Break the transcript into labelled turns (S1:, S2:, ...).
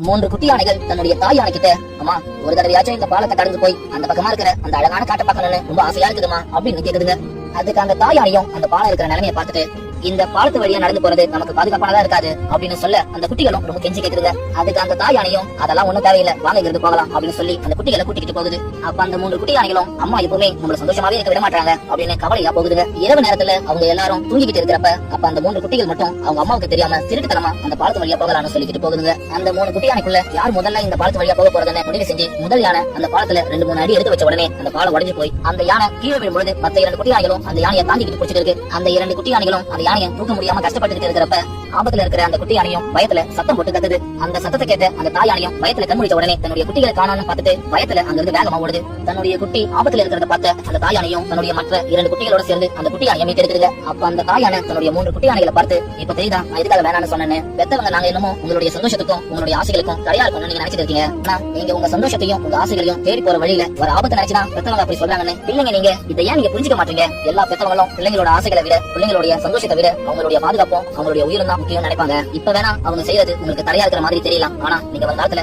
S1: மூன்று குட்டி யானைகள் தன்னுடைய தாய் யானை கிட்ட, அம்மா ஒரு தடவையாச்சும் இந்த பாலத்தை கடந்து போய் அந்த பக்கமா இருக்கிற அந்த அழகான காட்டை பார்க்கணும்னு ரொம்ப ஆசையா இருக்குதுமா அப்படின்னு கேக்குதுங்க. அதுக்கு அந்த தாய் யானையும் அந்த பாலம் இருக்கிற நிலைமையை பார்த்துட்டு, இந்த பாலத்து வழியா நடந்து போறது நமக்கு பாதுகாப்பானதா இருக்காது அப்படின்னு சொல்ல அந்த குட்டிகளும் ரொம்ப கெஞ்சி கேக்குதுங்க. அதுக்கு அந்த தாய் யானையும், அதெல்லாம் ஒண்ணும் தேவையில்லை, வாங்க இருந்து போகலாம் அப்படின்னு சொல்லி அந்த குட்டிகளை கூட்டிக்கிட்டு போகுது. அப்ப அந்த மூன்று குட்டி யானைகளும், அம்மா எப்பவுமே நம்மள சந்தோஷமாவே இருக்க விட மாட்டாங்க அப்படின்னு கவலையா போகுதுங்க. இரவு நேரத்துல அவங்க எல்லாரும் தூங்கிக்கிட்டு இருக்கிறப்ப அப்ப அந்த மூன்று குட்டிகள் மட்டும் அவங்க அம்மாவுக்கு தெரியாம திருட்டுத்தனமா அந்த பாலத்து வழியா போகலாம்னு சொல்லிக்கிட்டு போகுதுங்க. அந்த மூணு குட்டி யானைக்குள்ள யார் முதல்ல இந்த பாலத்து வழியா போக போறதுன்னு முடிவு செஞ்சு முதல் யானை அந்த பாலத்துல 2-3 அடி எடுத்து வச்ச உடனே அந்த பாலம் உடைஞ்சு போய் அந்த யானை கீழே விழும்பொழுது மத்த 2 குட்டி யானைகளும் அந்த யானையை தாங்கிட்டு பிடிச்சிட்டு இருக்கு. அந்த 2 குட்டி யானைகளும் அந்த யானையை தூக்க முடியாம கஷ்டப்பட்டு இருக்கிறப்ப ஆபத்துல இருக்கிற அந்த குட்டி யானையும் பயத்துல சத்தம் போட்டு கத்துது. அந்த சத்தத்தை கேட்ட அந்த தாய் யானையும் பயத்துல கண் முடிச்ச உடனே தன்னுடைய குட்டிகளை காணான்னு பார்த்துட்டு பயத்துல அங்கிருந்து வேகமா ஓடுது. தன்னுடைய குட்டி ஆபத்துல இருக்கிறத பார்த்த அந்த தாய் யானையும் தன்னுடைய மற்ற 2 குட்டிகளோட சேர்ந்து அந்த குட்டி யானையை மீட்டெடுக்குது. அப்ப அந்த தாய் யானை தன்னுடைய 3 குட்டி யானைகளை பார்த்து, இப்ப தெரியுதா நான் எதுக்காக வேணான்னு சொன்னேன்னு, பெத்தவங்க நாங்க என்னமோ உங்களுடைய சந்தோஷத்துக்கும் உங்களுடைய ஆசைகளுக்கும் தடையா இருக்கும்னு நீங்க நினைச்சிட்டு இருக்கீங்க. ஆனா நீங்க உங்க சந்தோஷத்தையும் உங்க ஆசைகளையும் தேடி போற வழியில ஒரு ஆபத்து நினைச்சுனா பெத்தவங்க அப்படி சொல்றாங்கன்னு பிள்ளைங்க நீங்க இதை ஏன் நீங்க புரிஞ்சுக்க மாட்டீங்க? எல்லா பெத்தவங்களும் பிள்ளைங்களோட ஆசைகளை விட பிள்ளைங்களுடைய சந்தோஷத்தை விட அவங்களுடைய பாதுகாப்பும் அவங்களுடைய உயிரும் தான் முக்கியம் நினைப்பாங்க. இப்ப வேணா அவங்க செய்யறது உங்களுக்கு தடையா இருக்கிற மாதிரி தெரியலாம், ஆனா நீங்க வருங்காலத்துல